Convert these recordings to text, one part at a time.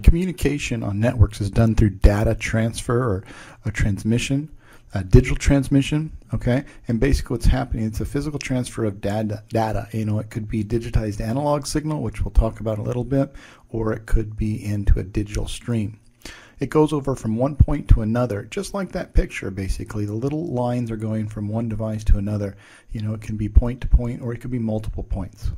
Communication on networks is done through data transfer or a transmission, a digital transmission, okay? And basically what's happening, it's a physical transfer of data. You know, it could be digitized analog signal, which we'll talk about a little bit, or it could be into a digital stream. It goes over from one point to another, just like that picture, basically. The little lines are going from one device to another. You know, it can be point to point, or it could be multiple points.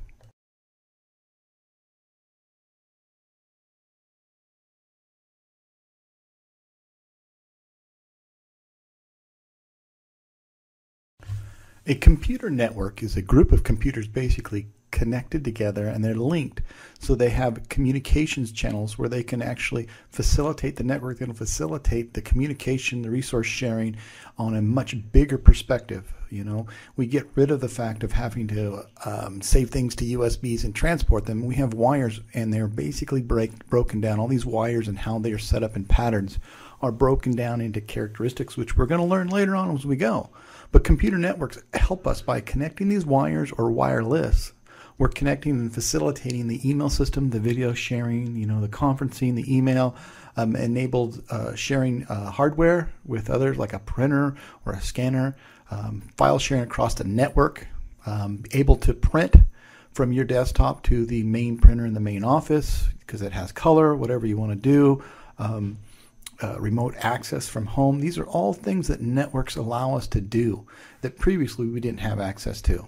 A computer network is a group of computers basically connected together, and they're linked. So they have communications channels where they can actually facilitate the network and facilitate the communication, the resource sharing on a much bigger perspective. You know, we get rid of the fact of having to save things to USBs and transport them. We have wires, and they're basically broken down. All these wires and how they are set up in patterns are broken down into characteristics, which we're going to learn later on as we go. But computer networks help us by connecting these wires or wireless. We're connecting and facilitating the email system, the video sharing, you know, the conferencing, the email, enabled sharing hardware with others like a printer or a scanner, file sharing across the network, able to print from your desktop to the main printer in the main office because it has color, whatever you want to do. Remote access from home. These are all things that networks allow us to do that previously we didn't have access to.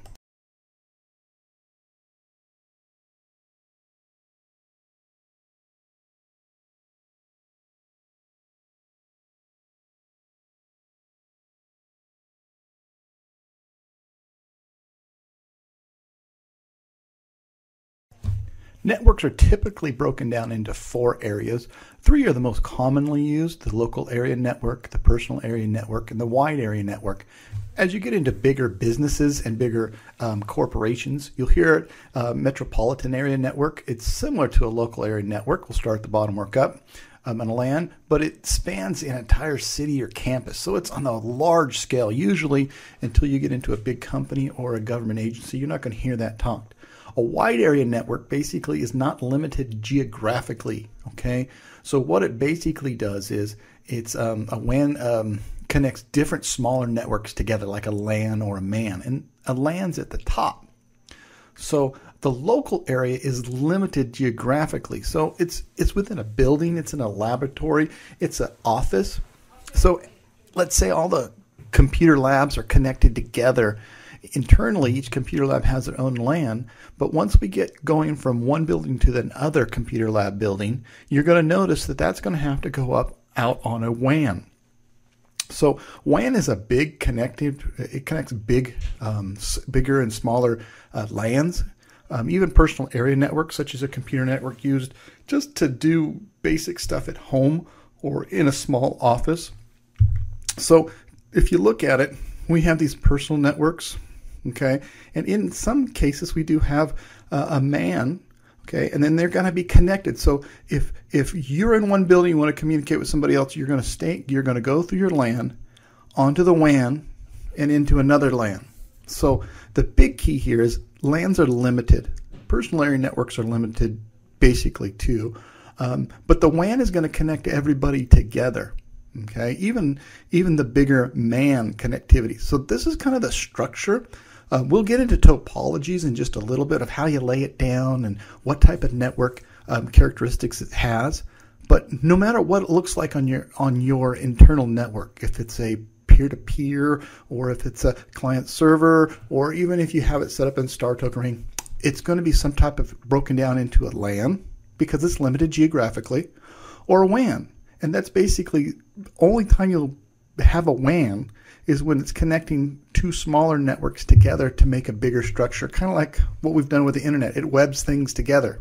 Networks are typically broken down into 4 areas. 3 are the most commonly used: the local area network, the personal area network, and the wide area network. As you get into bigger businesses and bigger corporations, you'll hear it, metropolitan area network. It's similar to a local area network. We'll start at the bottom, work up. On a LAN, but it spans an entire city or campus. So it's on a large scale. Usually, until you get into a big company or a government agency, you're not going to hear that talked. A wide area network basically is not limited geographically, okay? So what it basically does is it's a WAN connects different smaller networks together like a LAN or a MAN, and a LAN's at the top. So the local area is limited geographically. So it's within a building, it's in a laboratory, it's an office. So let's say all the computer labs are connected together. Internally, each computer lab has their own LAN, but once we get going from one building to the other computer lab building, you're going to notice that that's going to have to go out on a WAN. So WAN is a big it connects bigger and smaller LANs, even personal area networks such as a computer network used just to do basic stuff at home or in a small office. So if you look at it, we have these personal networks, okay? And in some cases, we do have a MAN, okay? And then they're going to be connected. So if you're in one building, you want to communicate with somebody else, you're going to go through your LAN onto the WAN and into another LAN. So the big key here is LANs are limited. Personal area networks are limited basically too. But the WAN is going to connect everybody together. Okay, even the bigger MAN connectivity. So this is kind of the structure. We'll get into topologies in just a little bit of how you lay it down and what type of network characteristics it has. But no matter what it looks like on your internal network, if it's a peer-to-peer or if it's a client server or even if you have it set up in Star Token Ring, it's going to be some type of broken down into a LAN because it's limited geographically, or a WAN. And that's basically the only time you'll have a WAN is when it's connecting 2 smaller networks together to make a bigger structure, kind of like what we've done with the internet. It webs things together.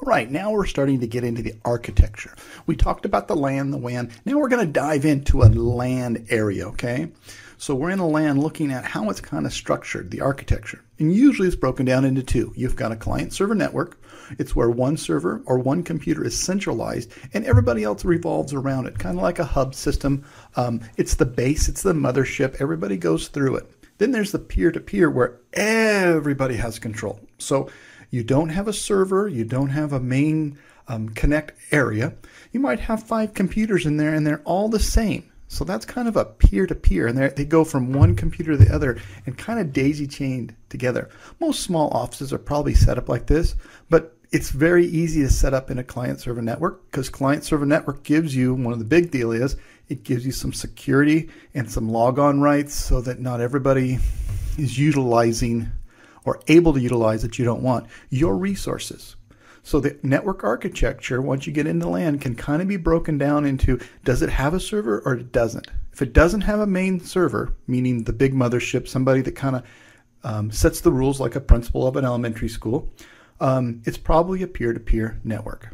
All right, now we're starting to get into the architecture. We talked about the LAN, the WAN. Now we're going to dive into a LAN area, okay? So we're in a LAN looking at how it's kind of structured, the architecture. And usually it's broken down into two. You've got a client-server network. It's where one server or one computer is centralized and everybody else revolves around it, kind of like a hub system. It's the base, it's the mothership. Everybody goes through it. Then there's the peer-to-peer where everybody has control. So you don't have a server, you don't have a main connect area. You might have 5 computers in there and they're all the same. So that's kind of a peer-to-peer, and they go from one computer to the other and kind of daisy-chained together. Most small offices are probably set up like this, but it's very easy to set up in a client-server network because client-server network gives you, one of the big deal is, it gives you some security and some logon rights so that not everybody is utilizing or able to utilize that you don't want your resources. So the network architecture, once you get into LAN, can kind of be broken down into, does it have a server or it doesn't? If it doesn't have a main server, meaning the big mothership, somebody that kind of sets the rules like a principal of an elementary school, it's probably a peer-to-peer network.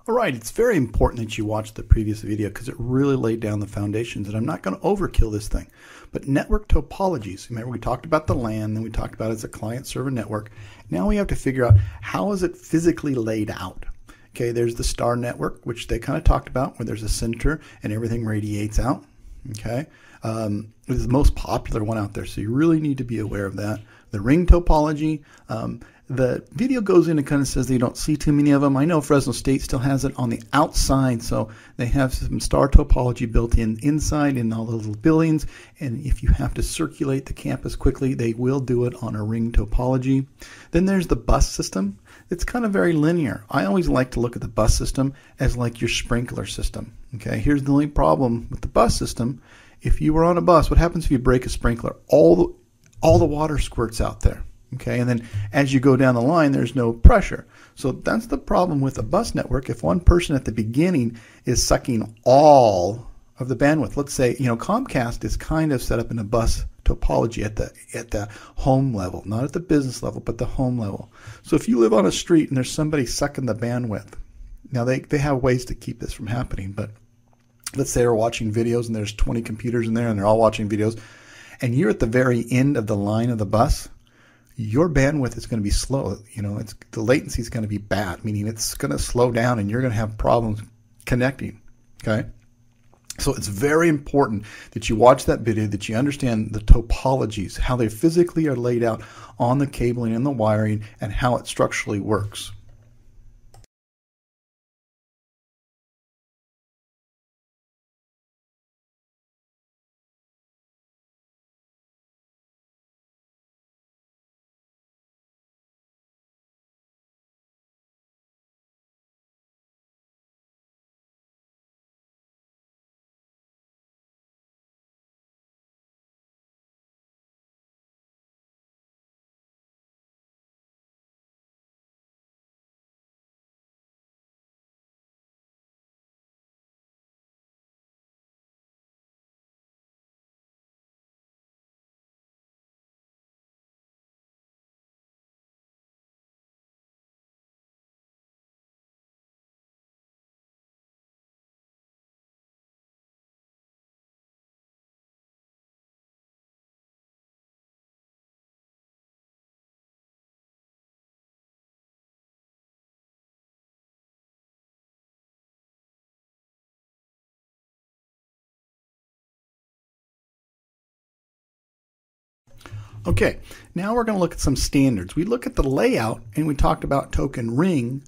All right, it's very important that you watch the previous video because it really laid down the foundations, and I'm not going to overkill this thing. But network topologies, remember we talked about the LAN, then we talked about it as a client-server network. Now we have to figure out how is it physically laid out. Okay, there's the star network, which they kind of talked about, where there's a center and everything radiates out. Okay, it's the most popular one out there, so you really need to be aware of that. The ring topology, the video goes in and kind of says they don't see too many of them. I know Fresno State still has it on the outside, so they have some star topology built in inside in all the little buildings, and if you have to circulate the campus quickly, they will do it on a ring topology. Then there's the bus system. It's kind of very linear. I always like to look at the bus system as like your sprinkler system. Okay, here's the only problem with the bus system. If you were on a bus, what happens if you break a sprinkler? All the water squirts out there. Okay, and then as you go down the line, there's no pressure. So that's the problem with a bus network. If one person at the beginning is sucking all of the bandwidth, let's say, Comcast is kind of set up in a bus topology at the home level, not at the business level, but the home level. So if you live on a street and there's somebody sucking the bandwidth, now they have ways to keep this from happening, but let's say they're watching videos and there's 20 computers in there and they're all watching videos, and you're at the very end of the line of the bus, your bandwidth is going to be slow. The latency is going to be bad, meaning it's going to slow down and you're going to have problems connecting. Okay? So it's very important that you watch that video, that you understand the topologies, how they physically are laid out on the cabling and the wiring, and how it structurally works. Okay, now we're going to look at some standards. We look at the layout and we talked about token ring,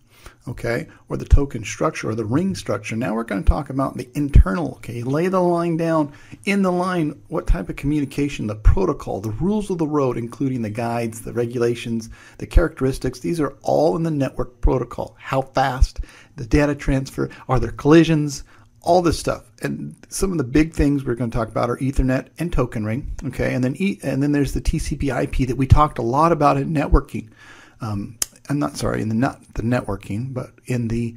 okay, or the token structure or the ring structure. Now we're going to talk about the internal, okay, lay the line down in the line, what type of communication, the protocol, the rules of the road, including the guides, the regulations, the characteristics. These are all in the network protocol. How fast, the data transfer, are there collisions, all this stuff. And some of the big things we're going to talk about are Ethernet and token ring, okay, and then there's the TCP/IP that we talked a lot about in networking. I'm not sorry, in the not the networking, but in the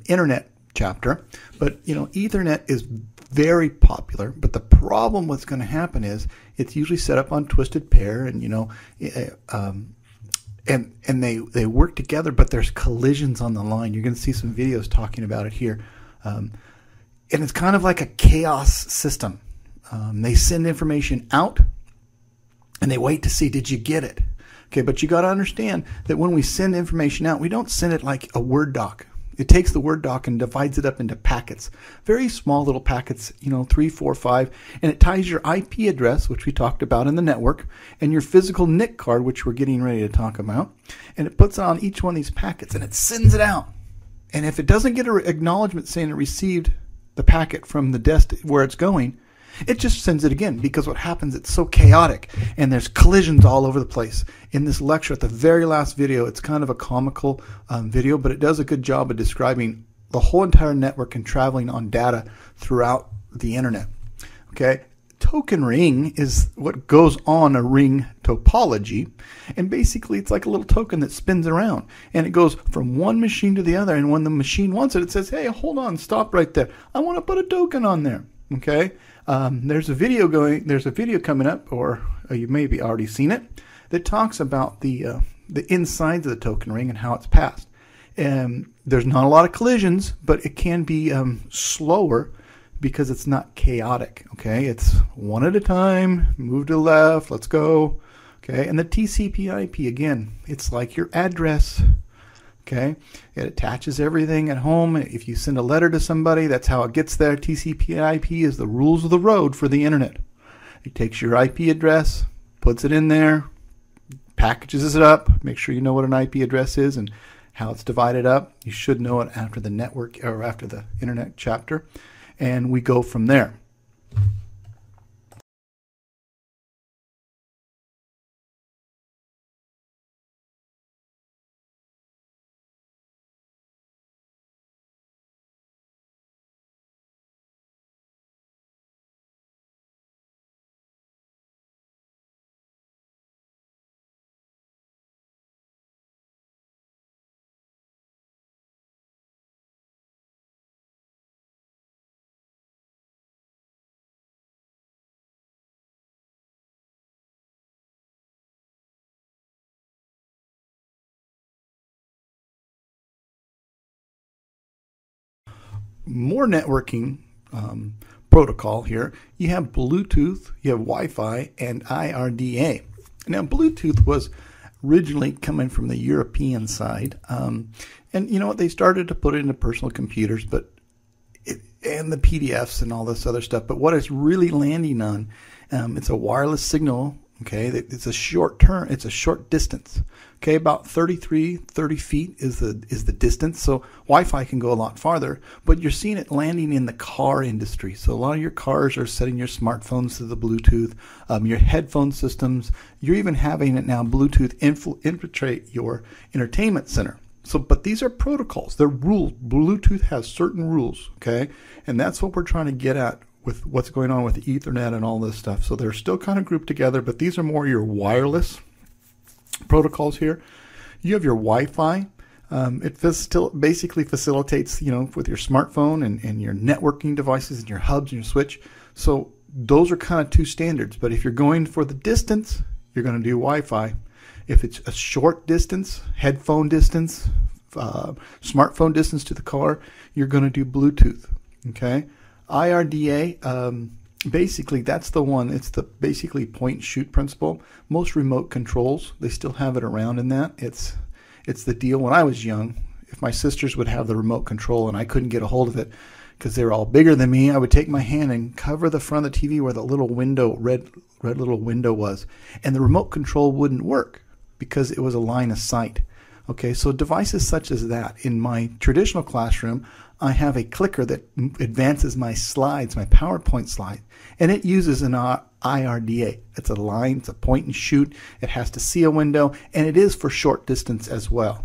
internet chapter. But Ethernet is very popular. But the problem what's going to happen is it's usually set up on twisted pair, and and they work together, but there's collisions on the line. You're going to see some videos talking about it here. And it's kind of like a chaos system. They send information out, and they wait to see, did you get it? Okay, but you got to understand that when we send information out, we don't send it like a Word doc. It takes the Word doc and divides it up into packets, very small little packets, 3, 4, 5, and it ties your IP address, which we talked about in the network, and your physical NIC card, which we're getting ready to talk about, and it puts it on each one of these packets, and it sends it out. And if it doesn't get an acknowledgement saying it received the packet from the desk where it's going, it just sends it again, because what happens, it's so chaotic and there's collisions all over the place. In this lecture, at the very last video, it's kind of a comical video, but it does a good job of describing the whole entire network and traveling on data throughout the internet. Okay, token ring is what goes on a ring topology, and basically it's like a little token that spins around, and it goes from one machine to the other, and when the machine wants it, it says, hey, hold on, stop right there, I want to put a token on there. Okay, there's a video coming up, or you maybe already seen it, that talks about the insides of the token ring and how it's passed. And there's not a lot of collisions, but it can be slower because it's not chaotic. Okay, it's one at a time, move to the left, let's go. Okay, and the TCP/IP, again, it's like your address. Okay, it attaches everything at home. If you send a letter to somebody, that's how it gets there. TCP/IP is the rules of the road for the internet. It takes your IP address, puts it in there, packages it up. Make sure you know what an IP address is and how it's divided up. You should know it after the network or after the internet chapter, and we go from there. More networking protocol here. You have Bluetooth, you have Wi-Fi, and IRDA. Now, Bluetooth was originally coming from the European side, and you know what? They started to put it into personal computers, and the PDFs and all this other stuff. But what it's really landing on, it's a wireless signal. Okay, it's a short term. It's a short distance. Okay, about 30 feet is the distance. So Wi-Fi can go a lot farther, but you're seeing it landing in the car industry. So a lot of your cars are setting your smartphones to the Bluetooth, your headphone systems. You're even having it now Bluetooth infiltrate your entertainment center. So, but these are protocols. They're rules. Bluetooth has certain rules. Okay, and that's what we're trying to get at with what's going on with Ethernet and all this stuff. So they're still kind of grouped together, but these are more your wireless protocols here. You have your Wi-Fi. It still basically facilitates, with your smartphone and your networking devices and your hubs and your switch. So those are kind of two standards. But if you're going for the distance, you're going to do Wi-Fi. If it's a short distance, headphone distance, smartphone distance to the car, you're going to do Bluetooth. Okay. IRDA, basically that's the one. It's the basically point and shoot principle. Most remote controls, they still have it around in that. It's the deal. When I was young, if my sisters would have the remote control and I couldn't get a hold of it because they were all bigger than me, I would take my hand and cover the front of the TV where the little window, red little window was, and the remote control wouldn't work because it was a line of sight. Okay, so devices such as that. In my traditional classroom, I have a clicker that advances my slides, my PowerPoint slide, and it uses an IRDA. It's a line, it's a point and shoot. It has to see a window, and it is for short distance as well.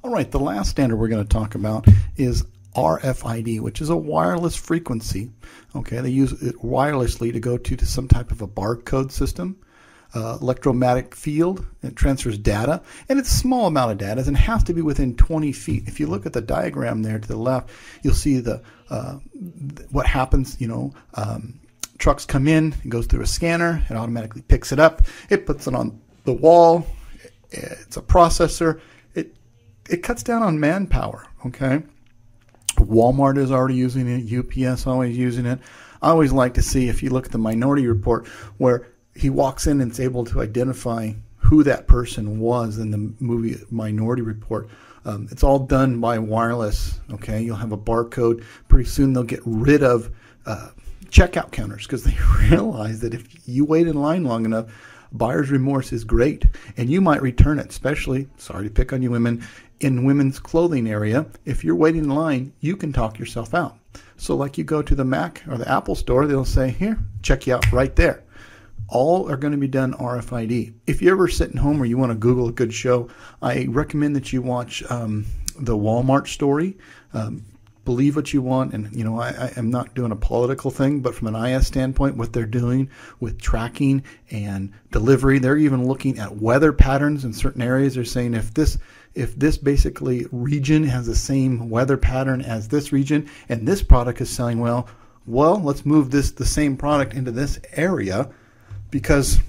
All right, the last standard we're going to talk about is RFID, which is a wireless frequency. Okay, they use it wirelessly to go to some type of a barcode system, electromagnetic field. It transfers data, and it's a small amount of data, and it has to be within 20 feet. If you look at the diagram there to the left, you'll see what happens. Trucks come in, it goes through a scanner, it automatically picks it up, it puts it on the wall. It's a processor. It cuts down on manpower, okay? Walmart is already using it. UPS always using it. I always like to see, if you look at the Minority Report, where he walks in and is able to identify who that person was in the movie Minority Report. It's all done by wireless, okay? You'll have a barcode. Pretty soon they'll get rid of checkout counters because they realize that if you wait in line long enough, buyer's remorse is great, and you might return it, especially, sorry to pick on you women, in women's clothing area. If you're waiting in line, you can talk yourself out. So like you go to the Mac or the Apple store, they'll say, here, check you out right there. All are going to be done RFID. If you're ever sitting home or you want to Google a good show, I recommend that you watch the Walmart story. Believe what you want, and I am not doing a political thing, but from an IS standpoint, what they're doing with tracking and delivery, they're even looking at weather patterns in certain areas. They're saying if this basically region has the same weather pattern as this region, and this product is selling well, let's move the same product into this area because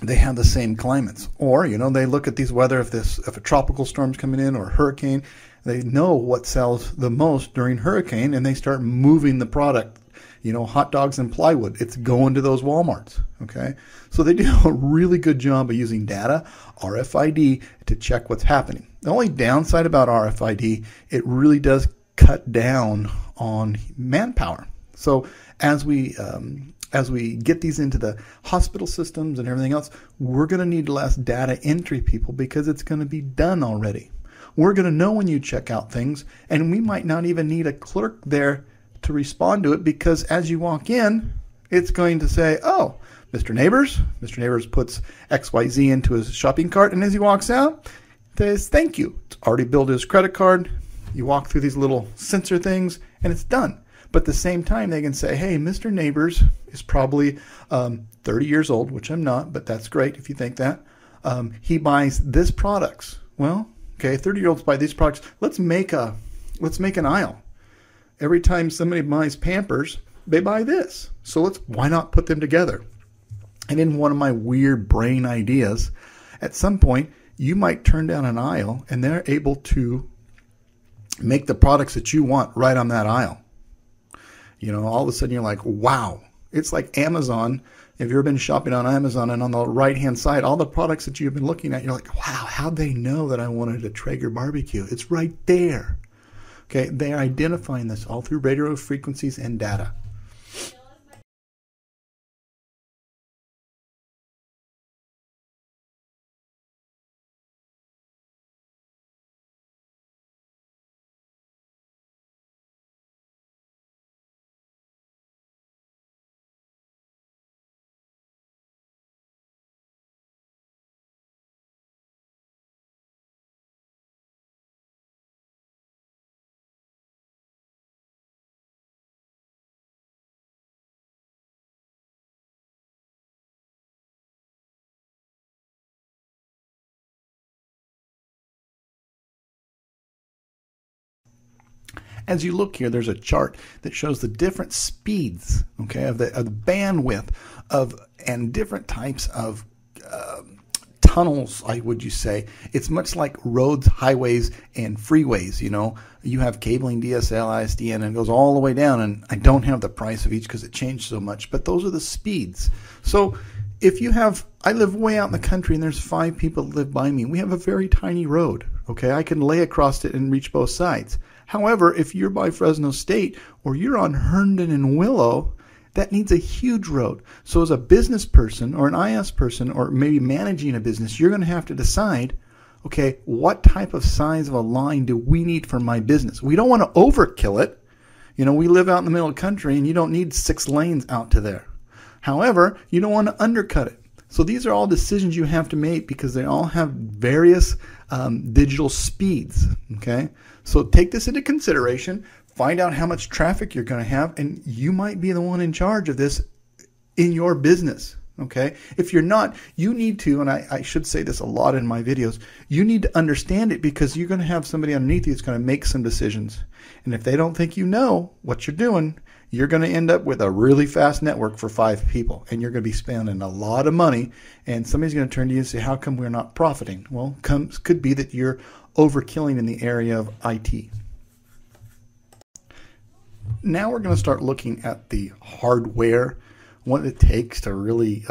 they have the same climates. Or they look at these weather, if a tropical storm's coming in or a hurricane. They know what sells the most during hurricane, and they start moving the product. Hot dogs and plywood, it's going to those Walmarts, okay? So they do a really good job of using data, RFID, to check what's happening. The only downside about RFID, it really does cut down on manpower. So as we get these into the hospital systems and everything else, we're going to need less data entry people because it's going to be done already. We're going to know when you check out things, and we might not even need a clerk there to respond to it because as you walk in, it's going to say, oh, Mr. Neighbors. Mr. Neighbors puts XYZ into his shopping cart, and as he walks out, it says, thank you. It's already billed his credit card. You walk through these little sensor things, and it's done. But at the same time, they can say, hey, Mr. Neighbors is probably 30 years old, which I'm not, but that's great if you think that. He buys this products. Well, okay, 30-year-olds buy these products. Let's make an aisle. Every time somebody buys Pampers, they buy this. So why not put them together? And in one of my weird brain ideas, at some point, you might turn down an aisle and they're able to make the products that you want right on that aisle. All of a sudden you're like, wow. It's like Amazon. Have you ever been shopping on Amazon, and on the right-hand side, all the products that you've been looking at, you're like, wow, how'd they know that I wanted a Traeger barbecue? It's right there. Okay, they're identifying this all through radio frequencies and data. As you look here, there's a chart that shows the different speeds, okay, of the bandwidth and different types of tunnels, I would you say. It's much like roads, highways, and freeways. You know, you have cabling, DSL, ISDN, and it goes all the way down. And I don't have the price of each because it changed so much, but those are the speeds. So if you have, I live way out in the country and there's 5 people that live by me. We have a very tiny road. Okay, I can lay across it and reach both sides. However, if you're by Fresno State or you're on Herndon and Willow, that needs a huge road. So as a business person or an IS person or maybe managing a business, you're going to have to decide, okay, what type of size of a line do we need for my business? We don't want to overkill it. You know, we live out in the middle of the country and you don't need 6 lanes out to there. However, you don't want to undercut it. So these are all decisions you have to make because they all have various digital speeds. Okay, so take this into consideration. Find out how much traffic you're going to have, and you might be the one in charge of this in your business. Okay, if you're not, you need to, and I should say this a lot in my videos, you need to understand it because you're going to have somebody underneath you that's going to make some decisions. And if they don't think you know what you're doing, you're going to end up with a really fast network for 5 people, and you're going to be spending a lot of money, and somebody's going to turn to you and say, how come we're not profiting? Well, could be that you're overkilling in the area of IT. Now we're going to start looking at the hardware, what it takes to really,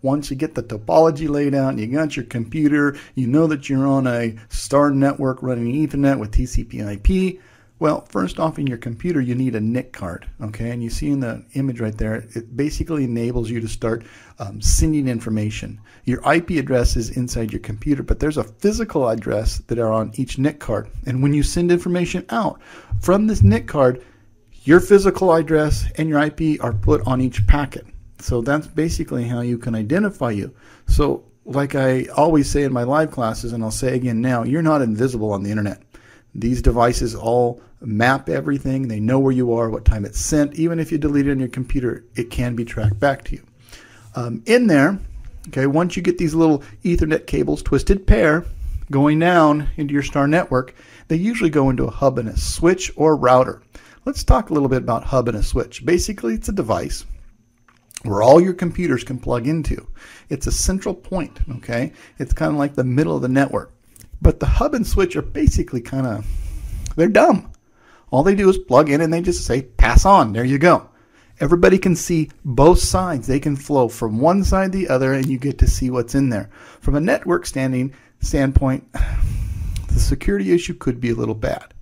once you get the topology laid out and you got your computer, you know that you're on a star network running Ethernet with TCP/IP. Well, first off, in your computer, you need a NIC card, okay? And you see in the image right there, it basically enables you to start sending information. Your IP address is inside your computer, but there's a physical address that are on each NIC card. And when you send information out from this NIC card, your physical address and your IP are put on each packet. So that's basically how you can identify you. So like I always say in my live classes, and I'll say again now, you're not invisible on the internet. These devices all map everything. They know where you are, what time it's sent. Even if you delete it on your computer, it can be tracked back to you. In there, okay, once you get these little Ethernet cables, twisted pair, going down into your star network, they usually go into a hub and a switch or router. Let's talk a little bit about hub and a switch. Basically, it's a device where all your computers can plug into. It's a central point, okay? It's kind of like the middle of the network. But the hub and switch are basically kind of, they're dumb. All they do is plug in and they just say, pass on, there you go. Everybody can see both sides. They can flow from one side to the other and you get to see what's in there. From a network standpoint, the security issue could be a little bad.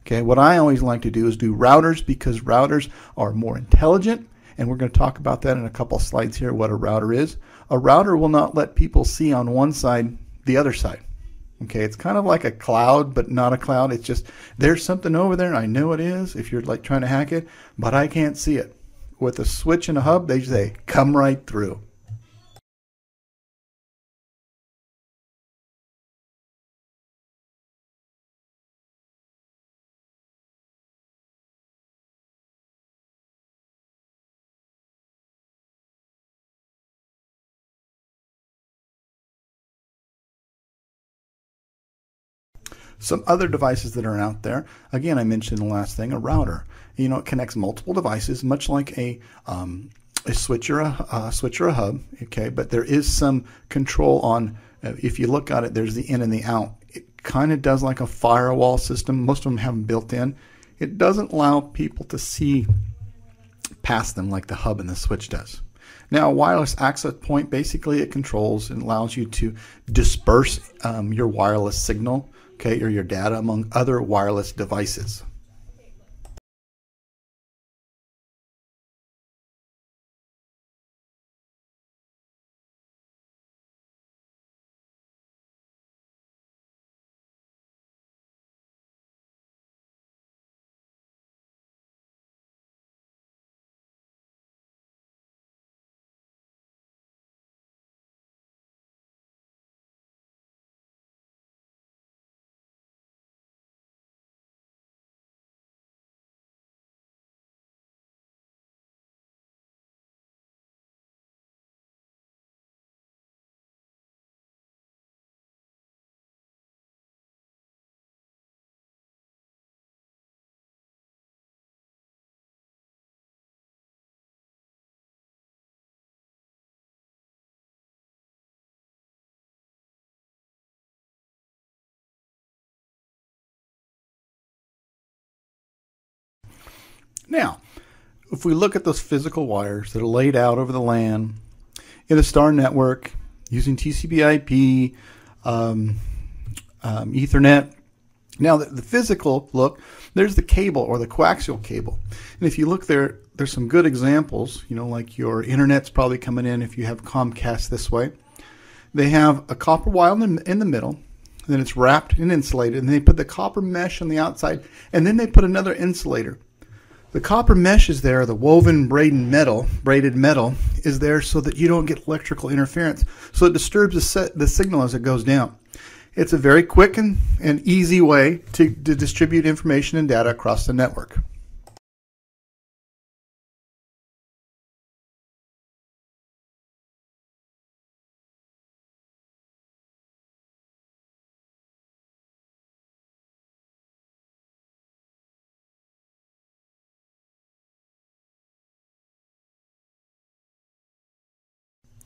Okay, what I always like to do is do routers because routers are more intelligent, and we're going to talk about that in a couple slides here, what a router is. A router will not let people see on one side the other side. Okay, it's kind of like a cloud, but not a cloud. It's just, there's something over there, and I know it is if you're like trying to hack it, but I can't see it. With a switch and a hub, they say, come right through. Some other devices that are out there, again, I mentioned the last thing, a router. You know, it connects multiple devices, much like a switch or a hub. Okay, but there is some control on. If you look at it, there's the in and the out. It kind of does like a firewall system. Most of them have them built in. It doesn't allow people to see past them like the hub and the switch does. Now, a wireless access point, basically it controls and allows you to disperse your wireless signal, okay, or your data among other wireless devices. Now, if we look at those physical wires that are laid out over the LAN in a star network using TCP/IP, Ethernet. Now, the physical look, there's the cable or the coaxial cable. And if you look there, there's some good examples, like your internet's probably coming in if you have Comcast this way. They have a copper wire in the middle, then it's wrapped and insulated, and they put the copper mesh on the outside, and then they put another insulator. The copper mesh is there, the woven braided metal is there so that you don't get electrical interference, so it disturbs the signal as it goes down. It's a very quick and easy way to distribute information and data across the network.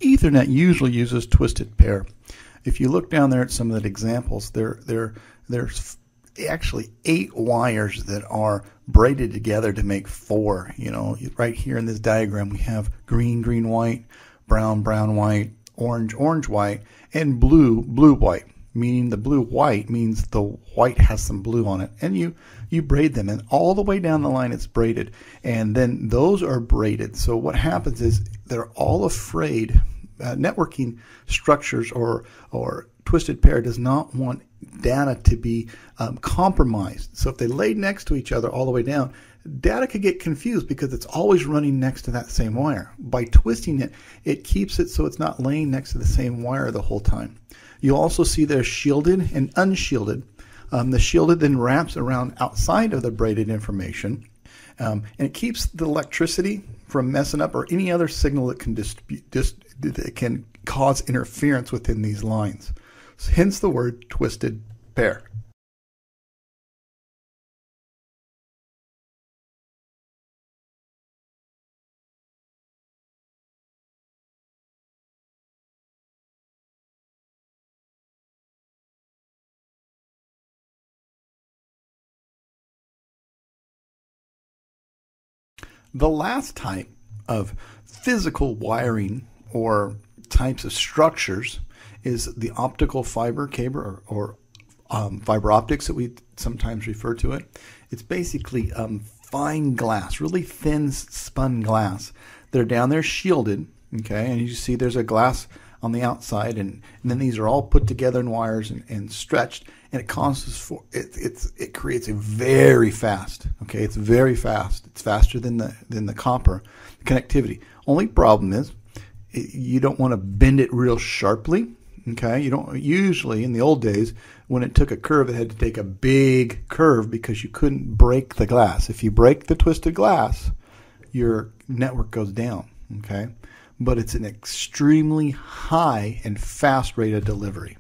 Ethernet usually uses twisted pair. If you look down there at some of the examples, there's actually 8 wires that are braided together to make 4. Right here in this diagram we have green, green, white, brown, brown, white, orange, orange, white, and blue, blue, white. Meaning the blue white means the white has some blue on it, and you braid them, and all the way down the line it's braided, and then those are braided. So what happens is they're all afraid. Networking structures or twisted pair does not want data to be compromised. So if they lay next to each other all the way down, data could get confused because it's always running next to that same wire. By twisting it, it keeps it so it's not laying next to the same wire the whole time. You'll also see they're shielded and unshielded. The shielded then wraps around outside of the braided information, and it keeps the electricity from messing up or any other signal that can cause interference within these lines. Hence the word twisted pair. The last type of physical wiring or types of structures is the optical fiber cable or fiber optics that we sometimes refer to it. It's basically fine glass, really thin spun glass. They're down there shielded, okay, and you see there's a glass on the outside, and then these are all put together in wires and stretched, and it creates a very fast, okay, it's very fast. It's faster than the copper connectivity. Only problem is you don't want to bend it real sharply. Okay, you don't usually in the old days when it took a curve, it had to take a big curve because you couldn't break the glass. If you break the twisted glass, your network goes down. Okay, but it's an extremely high and fast rate of delivery.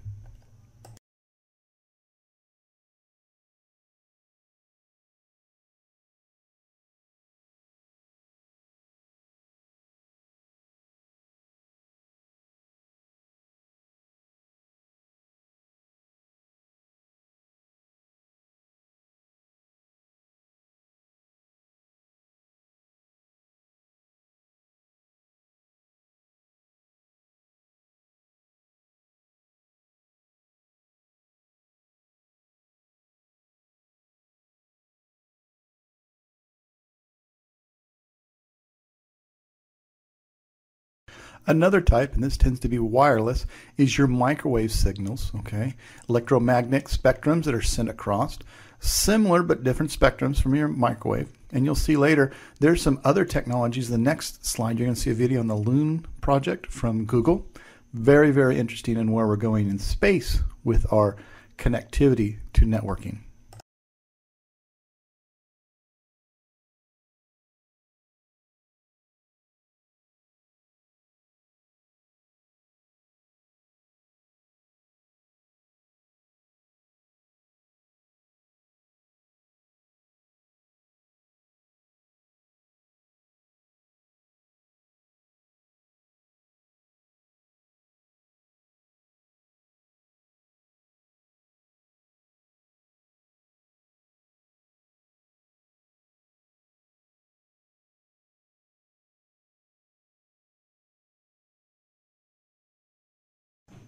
Another type, and this tends to be wireless, is your microwave signals, okay? Electromagnetic spectrums that are sent across. Similar but different spectrums from your microwave. And you'll see later, there's some other technologies. The next slide, you're going to see a video on the Loon project from Google. Very, very interesting in where we're going in space with our connectivity to networking.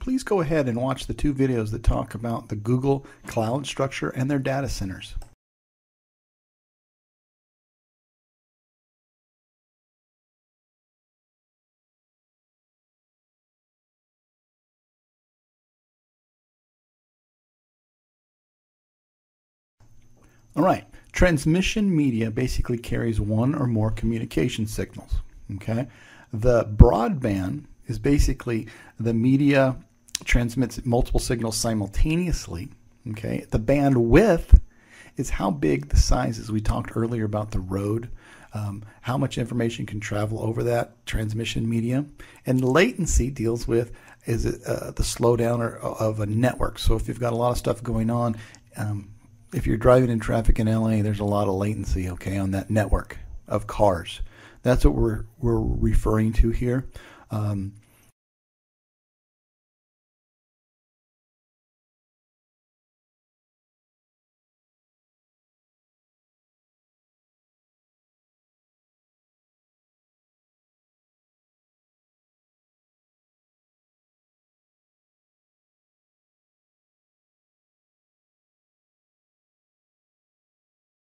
please go ahead and watch the 2 videos that talk about the Google Cloud structure and their data centers. All right, transmission media basically carries one or more communication signals, okay? The broadband is basically the media transmits multiple signals simultaneously, okay? The bandwidth is how big the size is. We talked earlier about the road, how much information can travel over that transmission media. And latency deals with is it, the slowdown of a network. So if you've got a lot of stuff going on, if you're driving in traffic in LA, there's a lot of latency, okay, on that network of cars. That's what we're referring to here.